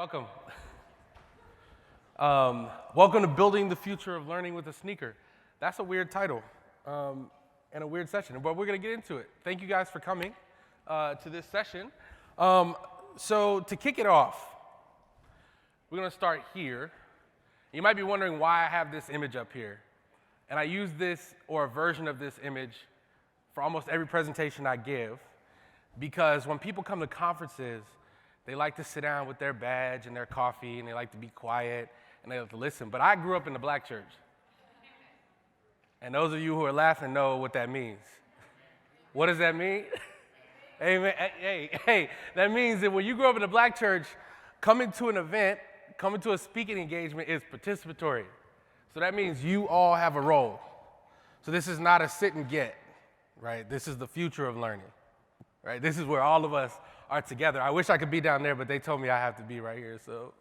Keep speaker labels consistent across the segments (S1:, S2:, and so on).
S1: welcome. Welcome to Building the Future of Learning with a Sneaker. That's a weird title and a weird session, but we're going to get into it. Thank you guys for coming to this session. So to kick it off, we're going to start here. You might be wondering why I have this image up here. And I use this, or a version of this image, for almost every presentation I give, because when people come to conferences, they like to sit down with their badge and their coffee, and they like to be quiet, and they like to listen. But I grew up in the black church. And those of you who are laughing know what that means. What does that mean? Hey, that means that when you grow up in the black church, coming to an event, coming to a speaking engagement is participatory. So that means you all have a role. So this is not a sit and get, right? This is the future of learning, right? This is where all of us are together. I wish I could be down there, but they told me I have to be right here, so,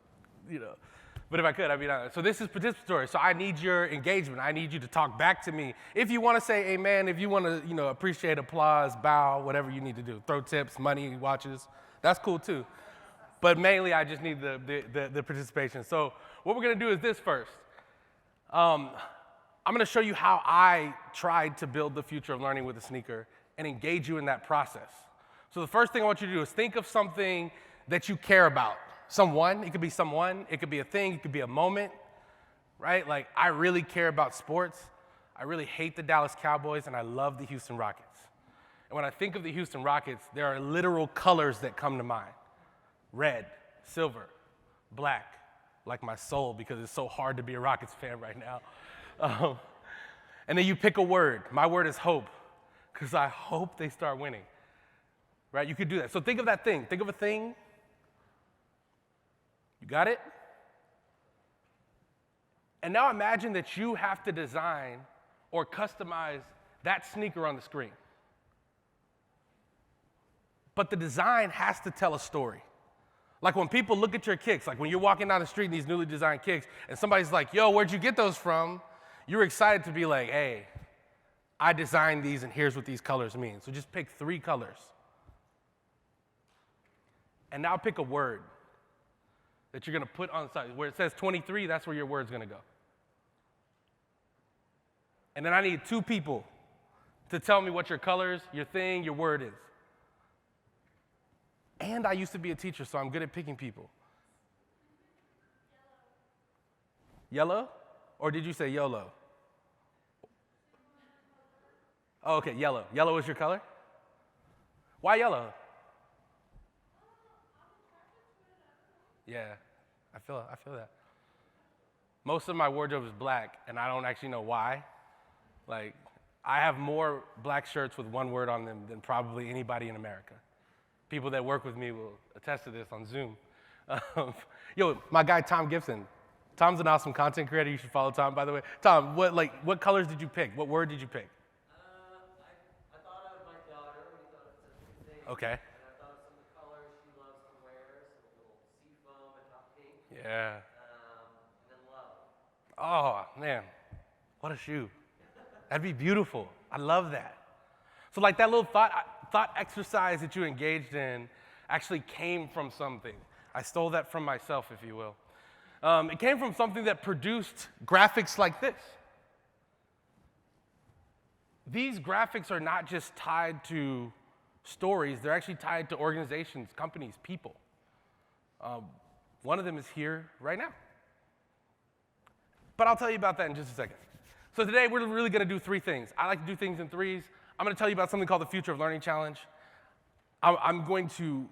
S1: But if I could, I'd be down there. So this is participatory, so I need your engagement. I need you to talk back to me. If you want to say amen, if you want to, appreciate applause, bow, whatever you need to do, throw tips, money, watches, that's cool too. But mainly, I just need the participation. So what we're going to do is this first. I'm going to show you how I tried to build the future of learning with a sneaker and engage you in that process. So the first thing I want you to do is think of something that you care about. Someone, it could be someone, it could be a thing, it could be a moment, right? Like, I really care about sports. I really hate the Dallas Cowboys, and I love the Houston Rockets. And when I think of the Houston Rockets, there are literal colors that come to mind. Red, silver, black, like my soul, because it's so hard to be a Rockets fan right now. And then you pick a word. My word is hope, because I hope they start winning. Right? You could do that. So think of that thing. Think of a thing. You got it? And now imagine that you have to design or customize that sneaker on the screen. But the design has to tell a story. Like when people look at your kicks, like when you're walking down the street in these newly designed kicks, and somebody's like, yo, where'd you get those from? You're excited to be like, hey, I designed these, and here's what these colors mean. So just pick 3 colors. And now pick a word that you're going to put on the side. Where it says 23, that's where your word's going to go. And then I need 2 people to tell me what your colors, your thing, your word is. And I used to be a teacher, so I'm good at picking people. Yellow? Or did you say YOLO? Oh, okay, yellow. Yellow is your color? Why yellow? Yeah, I feel that. Most of my wardrobe is black, and I don't actually know why. Like, I have more black shirts with one word on them than probably anybody in America. People that work with me will attest to this on Zoom. My guy Tom Gibson. Tom's an awesome content creator. You should follow Tom, by the way. Tom, what colors did you pick? What word did you pick?
S2: I thought of my daughter. We thought it was such a good thing.
S1: Okay. Yeah.
S2: And then love.
S1: Oh, man. What a shoe. That'd be beautiful. I love that. So like that little thought exercise that you engaged in actually came from something. I stole that from myself, if you will. It came from something that produced graphics like this. These graphics are not just tied to stories. They're actually tied to organizations, companies, people. One of them is here right now. But I'll tell you about that in just a second. So today, we're really going to do 3 things. I like to do things in 3s. I'm going to tell you about something called the Future of Learning Challenge. I'm going to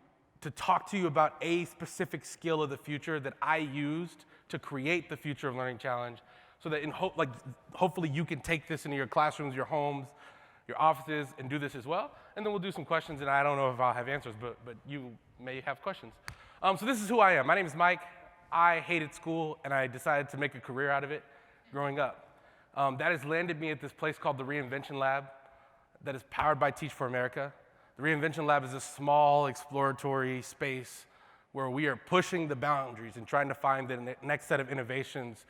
S1: talk to you about a specific skill of the future that I used to create the Future of Learning Challenge so that hopefully you can take this into your classrooms, your homes, your offices, and do this as well. And then we'll do some questions, and I don't know if I'll have answers, but you may have questions. So this is who I am. My name is Mike. I hated school, and I decided to make a career out of it growing up. That has landed me at this place called the Reinvention Lab that is powered by Teach for America. The Reinvention Lab is a small exploratory space where we are pushing the boundaries and trying to find the next set of innovations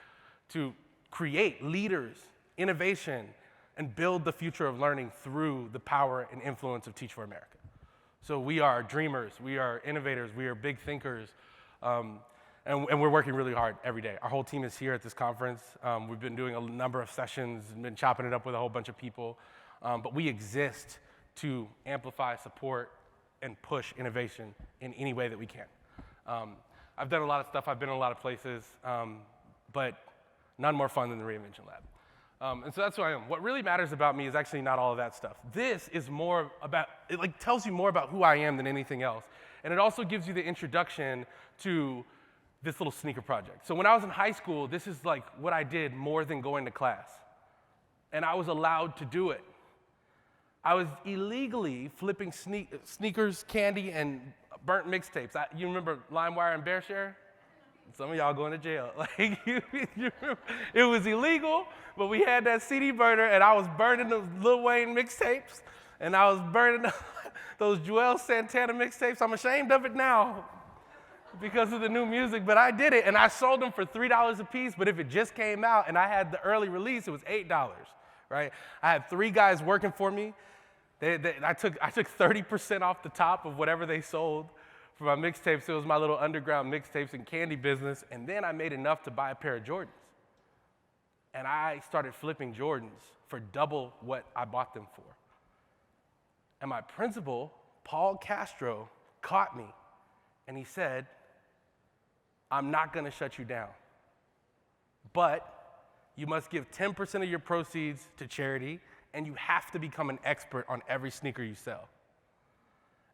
S1: to create leaders, innovation, and build the future of learning through the power and influence of Teach for America. So we are dreamers, we are innovators, we are big thinkers, And we're working really hard every day. Our whole team is here at this conference. We've been doing a number of sessions and been chopping it up with a whole bunch of people. But we exist to amplify, support, and push innovation in any way that we can. I've done a lot of stuff. I've been in a lot of places, but none more fun than the Reinvention Lab. And so that's who I am. What really matters about me is actually not all of that stuff. This is more about, it like tells you more about who I am than anything else. And it also gives you the introduction to this little sneaker project. So when I was in high school, this is like what I did more than going to class. And I was allowed to do it. I was illegally flipping sneakers, candy, and burnt mixtapes. You remember LimeWire and BearShare? Some of y'all going to jail. Like, you remember? It was illegal, but we had that CD burner, and I was burning those Lil Wayne mixtapes, and I was burning those Joel Santana mixtapes. I'm ashamed of it now because of the new music, but I did it, and I sold them for $3 a piece, but if it just came out and I had the early release, it was $8, right? I had 3 guys working for me. I took 30% off the top of whatever they sold for my mixtapes. It was my little underground mixtapes and candy business, and then I made enough to buy a pair of Jordans. And I started flipping Jordans for double what I bought them for. And my principal, Paul Castro, caught me, and he said, I'm not gonna shut you down, but you must give 10% of your proceeds to charity, and you have to become an expert on every sneaker you sell.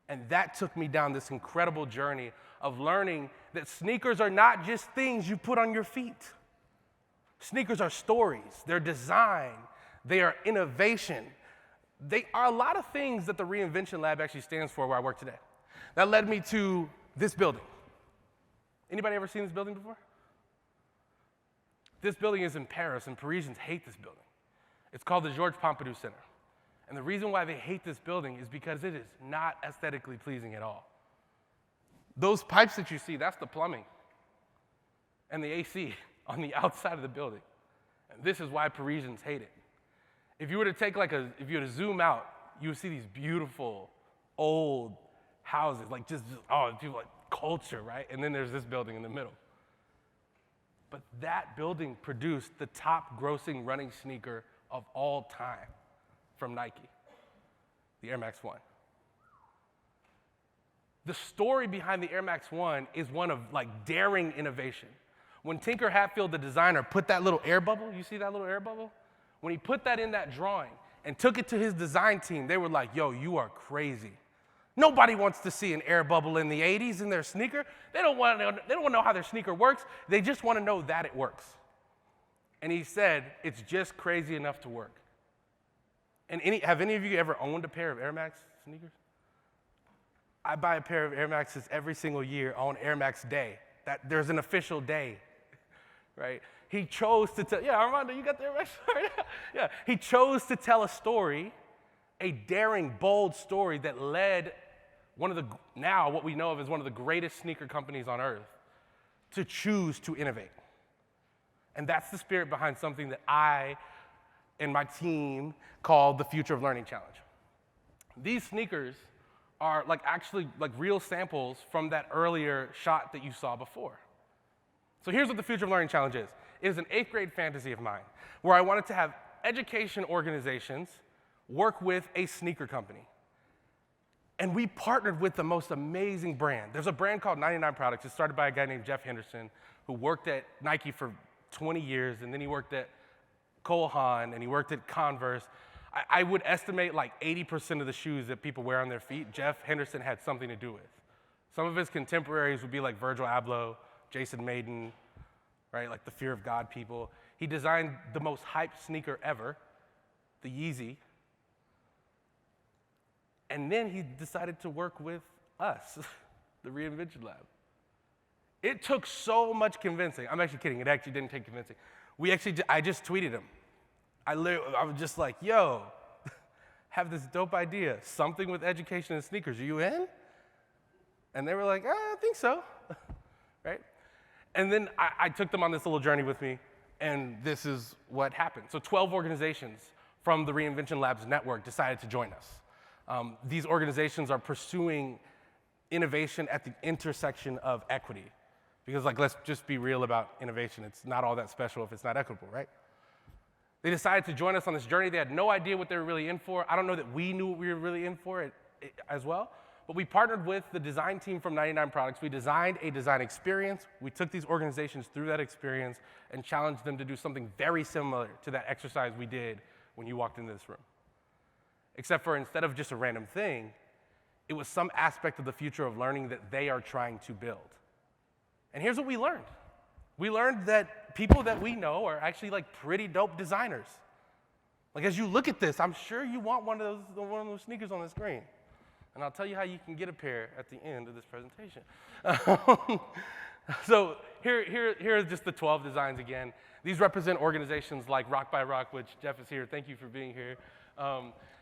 S1: And that took me down this incredible journey of learning that sneakers are not just things you put on your feet. Sneakers are stories, they're design, they are innovation. They are a lot of things that the Reinvention Lab actually stands for where I work today. That led me to this building. Anybody ever seen this building before? This building is in Paris, and Parisians hate this building. It's called the Georges Pompidou Center. And the reason why they hate this building is because it is not aesthetically pleasing at all. Those pipes that you see, that's the plumbing and the AC on the outside of the building. And this is why Parisians hate it. If you were to if you were to zoom out, you would see these beautiful, old houses, like people like culture, right? And then there's this building in the middle. But that building produced the top grossing running sneaker of all time from Nike, the Air Max 1. The story behind the Air Max 1 is one of like daring innovation. When Tinker Hatfield, the designer, put that little air bubble, you see that little air bubble? When he put that in that drawing and took it to his design team, they were like, yo, you are crazy. Nobody wants to see an air bubble in the 80s in their sneaker. They don't want to know how their sneaker works. They just want to know that it works. And he said, it's just crazy enough to work. And have any of you ever owned a pair of Air Max sneakers? I buy a pair of Air Maxes every single year on Air Max Day. There's an official day, right? He chose to tell, yeah, Armando, you got the Air Max? Yeah, he chose to tell a story, a daring, bold story that led now what we know of as one of the greatest sneaker companies on earth to choose to innovate. And that's the spirit behind something that I and my team call the Future of Learning Challenge. These sneakers are actually real samples from that earlier shot that you saw before. So here's what the Future of Learning Challenge is. It is an 8th grade fantasy of mine where I wanted to have education organizations work with a sneaker company. And we partnered with the most amazing brand. There's a brand called 99 Products. It's started by a guy named Jeff Henderson who worked at Nike for 20 years, and then he worked at Cole Haan, and he worked at Converse. I would estimate 80% of the shoes that people wear on their feet, Jeff Henderson had something to do with. Some of his contemporaries would be like Virgil Abloh, Jason Maiden, right? Like the Fear of God people. He designed the most hyped sneaker ever, the Yeezy. And then he decided to work with us, the Reinvention Lab. It took so much convincing. I'm actually kidding. It actually didn't take convincing. I just tweeted him. I was just like, yo, have this dope idea, something with education and sneakers. Are you in? And they were like, I think so, right? And then I took them on this little journey with me, and this is what happened. So 12 organizations from the Reinvention Labs network decided to join us. These organizations are pursuing innovation at the intersection of equity. Because like, let's just be real about innovation. It's not all that special if it's not equitable, right? They decided to join us on this journey. They had no idea what they were really in for. I don't know that we knew what we were really in for as well. But we partnered with the design team from 99 Products. We designed a design experience. We took these organizations through that experience and challenged them to do something very similar to that exercise we did when you walked into this room. Except for instead of just a random thing, it was some aspect of the future of learning that they are trying to build. And here's what we learned. We learned that people that we know are actually like pretty dope designers. Like as you look at this, I'm sure you want one of those sneakers on the screen. And I'll tell you how you can get a pair at the end of this presentation. So here are just the 12 designs again. These represent organizations like Rock by Rock, which Jeff is here. Thank you for being here.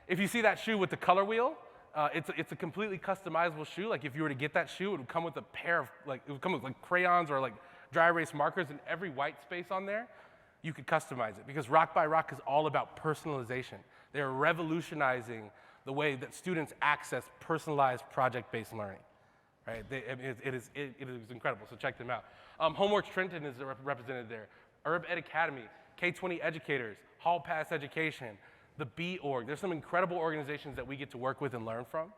S1: If you see that shoe with the color wheel, it's a completely customizable shoe. Like if you were to get that shoe, it would come with a pair of it would come with like crayons or like dry erase markers, and every white space on there, you could customize it. Because Rock by Rock is all about personalization. They're revolutionizing the way that students access personalized project-based learning, right? It is incredible, so check them out. Homeworks Trenton is represented there. Herb Ed Academy, K-20 Educators, Hall Pass Education, the B Org. There's some incredible organizations that we get to work with and learn from.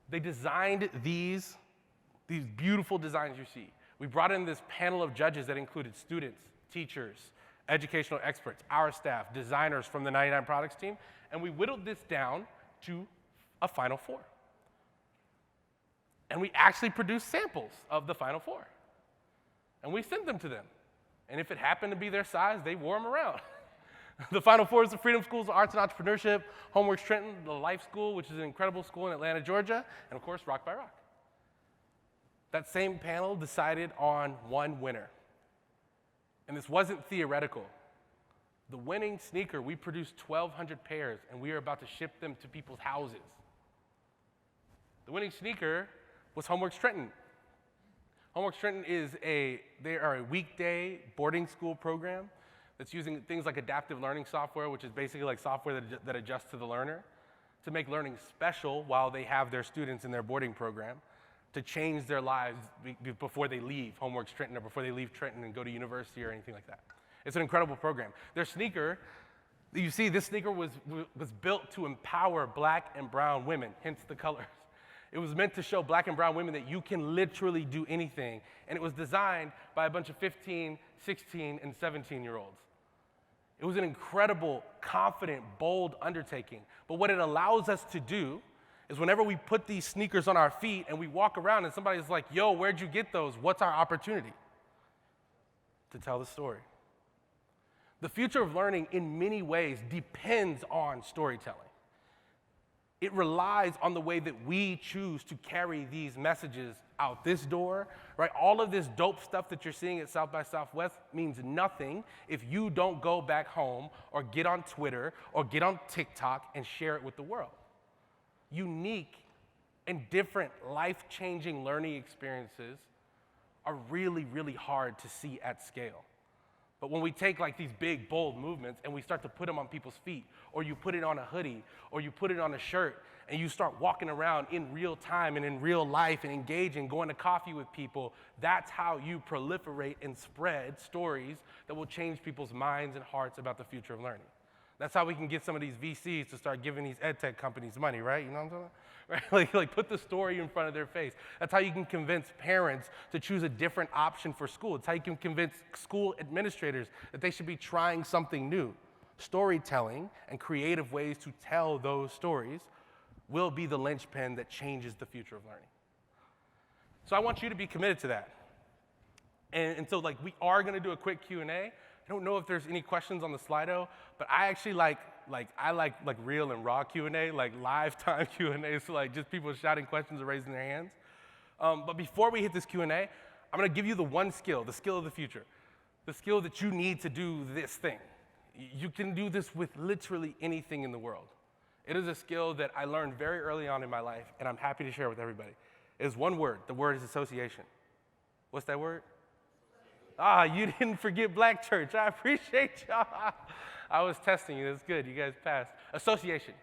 S1: They designed these beautiful designs you see. We brought in this panel of judges that included students, teachers, educational experts, our staff, designers from the 99 Products team, and we whittled this down to a Final Four. And we actually produced samples of the Final Four. And we sent them to them. And if it happened to be their size, they wore them around. The Final Four is the Freedom Schools of Arts and Entrepreneurship, Homeworks Trenton, the Life School, which is an incredible school in Atlanta, Georgia, and of course, Rock by Rock. That same panel decided on one winner. And this wasn't theoretical. The winning sneaker, we produced 1,200 pairs, and we are about to ship them to people's houses. The winning sneaker was Homeworks Trenton. Homeworks Trenton they are a weekday boarding school program that's using things like adaptive learning software, which is basically like software that adjusts to the learner, to make learning special while they have their students in their boarding program, to change their lives before they leave Homeworks Trenton or before they leave Trenton and go to university or anything like that. It's an incredible program. Their sneaker, you see, this sneaker was built to empower black and brown women, hence the colors. It was meant to show black and brown women that you can literally do anything. And it was designed by a bunch of 15, 16, and 17-year-olds. It was an incredible, confident, bold undertaking. But what it allows us to do is whenever we put these sneakers on our feet and we walk around and somebody's like, yo, where'd you get those? What's our opportunity? To tell the story. The future of learning in many ways depends on storytelling. It relies on the way that we choose to carry these messages out this door, right? All of this dope stuff that you're seeing at South by Southwest means nothing if you don't go back home or get on Twitter or get on TikTok and share it with the world. Unique and different life-changing learning experiences are really, really hard to see at scale. But when we take like these big, bold movements and we start to put them on people's feet, or you put it on a hoodie, or you put it on a shirt, and you start walking around in real time and in real life and engaging, going to coffee with people, that's how you proliferate and spread stories that will change people's minds and hearts about the future of learning. That's how we can get some of these VCs to start giving these ed tech companies money, right? You know what I'm talking about? Right? Like put the story in front of their face. That's how you can convince parents to choose a different option for school. It's how you can convince school administrators that they should be trying something new. Storytelling and creative ways to tell those stories will be the linchpin that changes the future of learning. So I want you to be committed to that. And so like we are gonna do a quick Q&A. I don't know if there's any questions on the Slido, but I actually like real and raw Q&A, like live time Q&A, so like just people shouting questions or raising their hands. But before we hit this Q&A, I'm gonna give you the one skill, the skill of the future, the skill that you need to do this thing. You can do this with literally anything in the world. It is a skill that I learned very early on in my life, and I'm happy to share with everybody. It is one word. The word is association. What's that word? You didn't forget Black Church. I appreciate y'all. I was testing you. That's good. You guys passed. Association.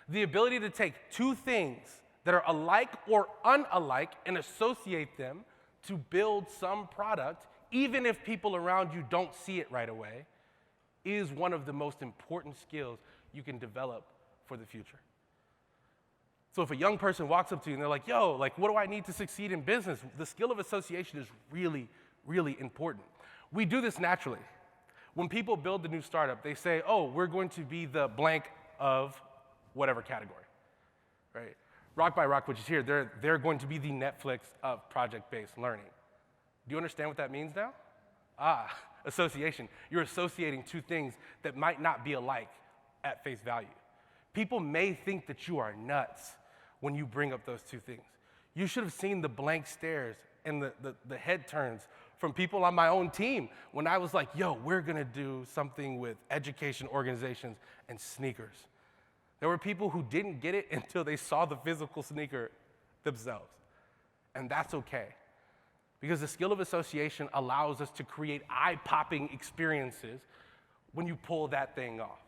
S1: The ability to take two things that are alike or unalike and associate them to build some product, even if people around you don't see it right away, is one of the most important skills you can develop for the future. So if a young person walks up to you and they're like, yo, like, what do I need to succeed in business? The skill of association is really, really important. We do this naturally. When people build a new startup, they say, oh, we're going to be the blank of whatever category, right? Rock by Rock, which is here, they're going to be the Netflix of project-based learning. Do you understand what that means now? Association. You're associating two things that might not be alike at face value. People may think that you are nuts when you bring up those two things. You should have seen the blank stares and the head turns from people on my own team when I was like, yo, we're gonna do something with education organizations and sneakers. There were people who didn't get it until they saw the physical sneaker themselves. And that's okay. Because the skill of association allows us to create eye-popping experiences when you pull that thing off.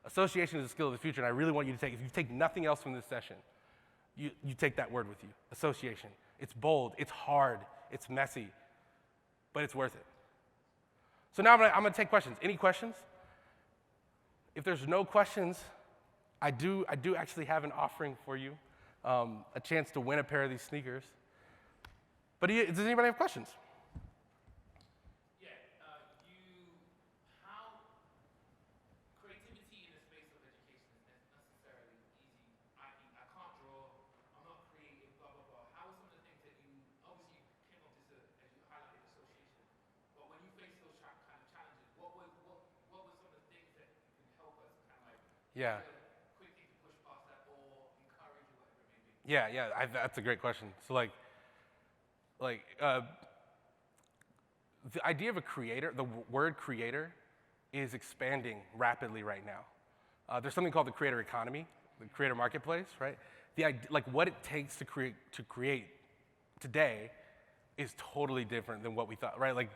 S1: Association is a skill of the future, and I really want you to take, if you take nothing else from this session, you take that word with you, association. It's bold, it's hard, it's messy, but it's worth it. So now I'm gonna take questions. Any questions? If there's no questions, I do actually have an offering for you, a chance to win a pair of these sneakers. But does anybody have questions?
S3: Yeah, how creativity in the space of education is necessarily easy. I can't draw, I'm not creative, blah, blah, blah. How are some of the things that you, obviously you came up with as you highlighted association, but when you face those kind of challenges, what were some of the things that you can help us kind of like,
S1: Yeah.
S3: quickly to push past that or encourage or whatever it may be?
S1: Yeah, that's a great question. So the idea of a creator, the word creator, is expanding rapidly right now. There's something called the creator economy, the creator marketplace, right? The idea, like what it takes to create today is totally different than what we thought, right? Like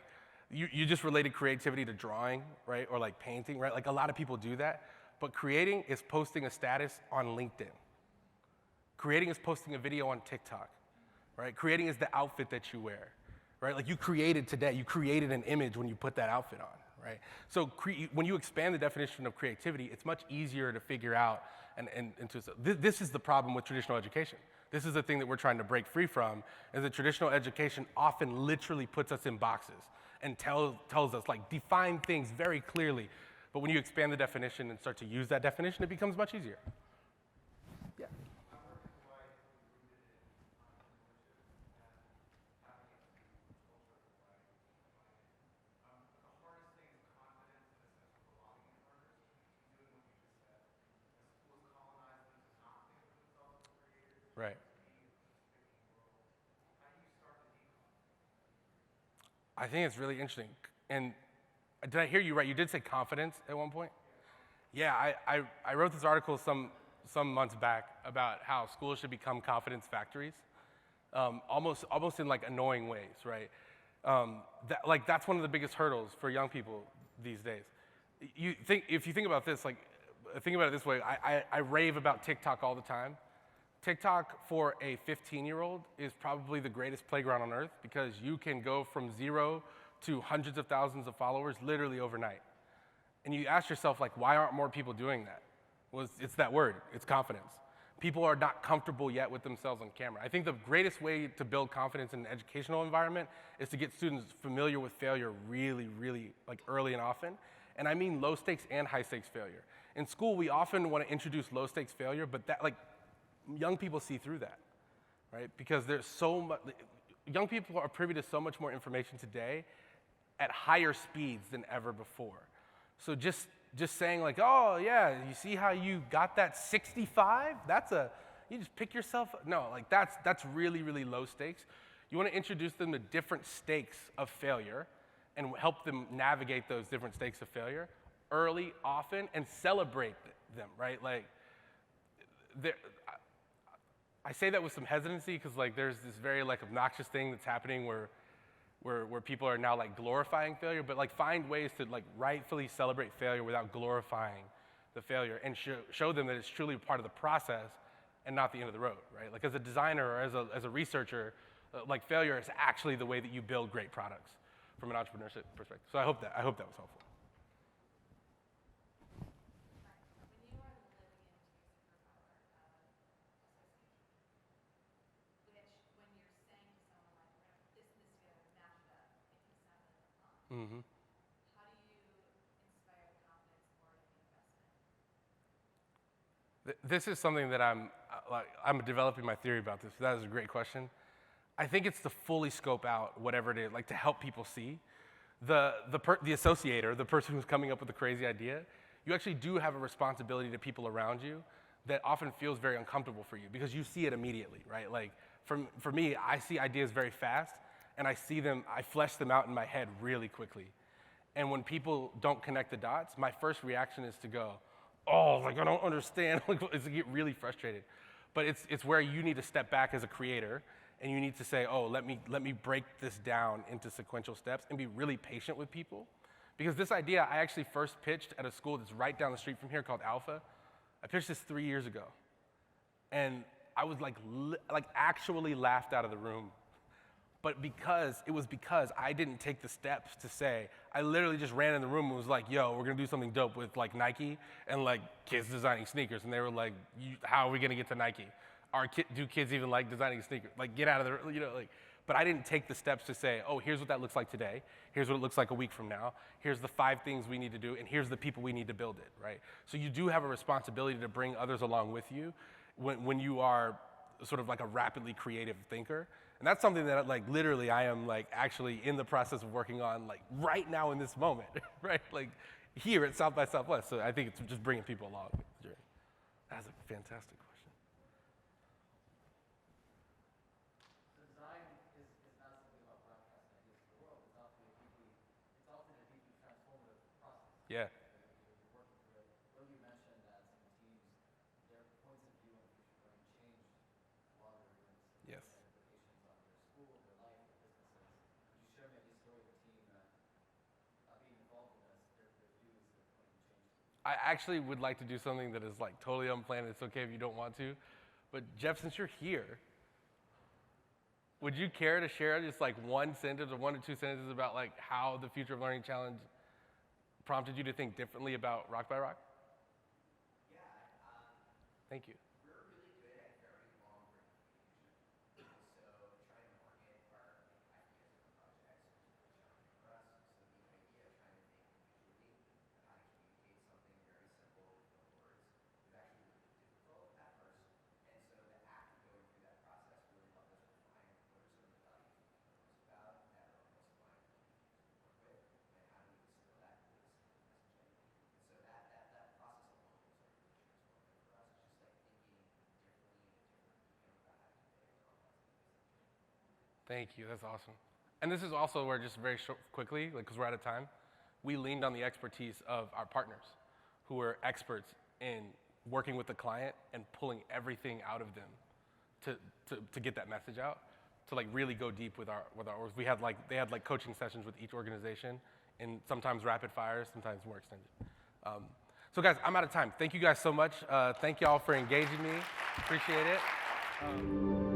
S1: you just related creativity to drawing, right? Or like painting, right? Like a lot of people do that, but creating is posting a status on LinkedIn. Creating is posting a video on TikTok. Right? Creating is the outfit that you wear, right? Like you created today, you created an image when you put that outfit on, right? So when you expand the definition of creativity, it's much easier to figure out this is the problem with traditional education. This is the thing that we're trying to break free from, is that traditional education often literally puts us in boxes and tells us, like, define things very clearly. But when you expand the definition and start to use that definition, it becomes much easier. Yeah. Right. I think it's really interesting. And did I hear you right? You did say confidence at one point? Yeah, I wrote this article some months back about how schools should become confidence factories, almost in like annoying ways, right? That's one of the biggest hurdles for young people these days. If you think about this, like, think about it this way, I rave about TikTok all the time. TikTok for a 15-year-old is probably the greatest playground on earth because you can go from 0 to hundreds of thousands of followers literally overnight. And you ask yourself, like, why aren't more people doing that? Well, it's that word, it's confidence. People are not comfortable yet with themselves on camera. I think the greatest way to build confidence in an educational environment is to get students familiar with failure really, really, like, early and often. And I mean low stakes and high stakes failure. In school, we often want to introduce low stakes failure, but that, like, young people see through that, right? Because there's so much, young people are privy to so much more information today at higher speeds than ever before. So just saying, like, oh yeah, you see how you got that 65? You just pick yourself up. No, like that's really, really low stakes. You want to introduce them to different stakes of failure and help them navigate those different stakes of failure early, often, and celebrate them, right? Like, I say that with some hesitancy because, like, there's this very, like, obnoxious thing that's happening where people are now, like, glorifying failure, but, like, find ways to, like, rightfully celebrate failure without glorifying the failure and show them that it's truly part of the process and not the end of the road, right? Like, as a designer or as a researcher, Like failure is actually the way that you build great products from an entrepreneurship perspective. So I hope that was helpful.
S4: When you are living into your superpower association, which when you're saying to someone like, we're going to put this and this together and mash it up, it can sound like a fun.
S1: Mm-hmm.
S4: How do you inspire the confidence or the investment?
S1: This is something that I'm developing my theory about this. That is a great question. I think it's to fully scope out whatever it is, like to help people see. The associator, the person who's coming up with a crazy idea, you actually do have a responsibility to people around you that often feels very uncomfortable for you because you see it immediately, right? Like for me, I see ideas very fast and I flesh them out in my head really quickly. And when people don't connect the dots, my first reaction is to go, oh, like I don't understand, it's to get really frustrated. But it's where you need to step back as a creator and you need to say, oh, let me break this down into sequential steps and be really patient with people. Because this idea I actually first pitched at a school that's right down the street from here called Alpha. I pitched this 3 years ago. And I was like actually laughed out of the room. But because I didn't take the steps to say, I literally just ran in the room and was like, yo, we're gonna do something dope with like Nike and like kids designing sneakers. And they were like, how are we gonna get to Nike? Do kids even like designing sneakers? Like get out of the, but I didn't take the steps to say, oh, here's what that looks like today. Here's what it looks like a week from now. Here's the 5 things we need to do, and here's the people we need to build it, right? So you do have a responsibility to bring others along with you when you are sort of like a rapidly creative thinker. And that's something that like literally I am like actually in the process of working on like right now in this moment, right? Like here at South by Southwest. So I think it's just bringing people along the journey. That's a fantastic question.
S2: Design is not simply about broadcasting ideas to the world. It's often a deeply transformative process.
S1: Yeah.
S2: You're working through it. Will, you mentioned that some teams, their points of view on future learning changed while they were doing this.
S1: Yes.
S2: Implications on their school, their life, their businesses. Could you share maybe a story of a team that, being involved in this, their views, their point of change?
S1: I actually would like to do something that is like totally unplanned. It's okay if you don't want to. But Jeff, since you're here, would you care to share just like one sentence or 1 or 2 sentences about like how the Future of Learning Challenge prompted you to think differently about Rock by Rock?
S5: Yeah.
S1: Thank you.
S5: We're really good at very long-term communication. So trying to market our ideas and projects is really challenging for us. So the idea of trying to think visually of how to communicate something very simple with no words was actually really difficult at first. And so the act of going through that process really helped us refine what are some of the values we care most about that are most aligned with the communities we work with, and how do we distill that into a simple messaging. And so that process alone was like really transformative for us. It's just like thinking differently in a different medium about how to convey a complex message.
S1: Thank you. That's awesome. And this is also where just very quickly, like because we're out of time, we leaned on the expertise of our partners who are experts in working with the client and pulling everything out of them to get that message out, to like really go deep with our they had like coaching sessions with each organization, and sometimes rapid fires, sometimes more extended. So guys, I'm out of time. Thank you guys so much. Thank y'all for engaging me. Appreciate it.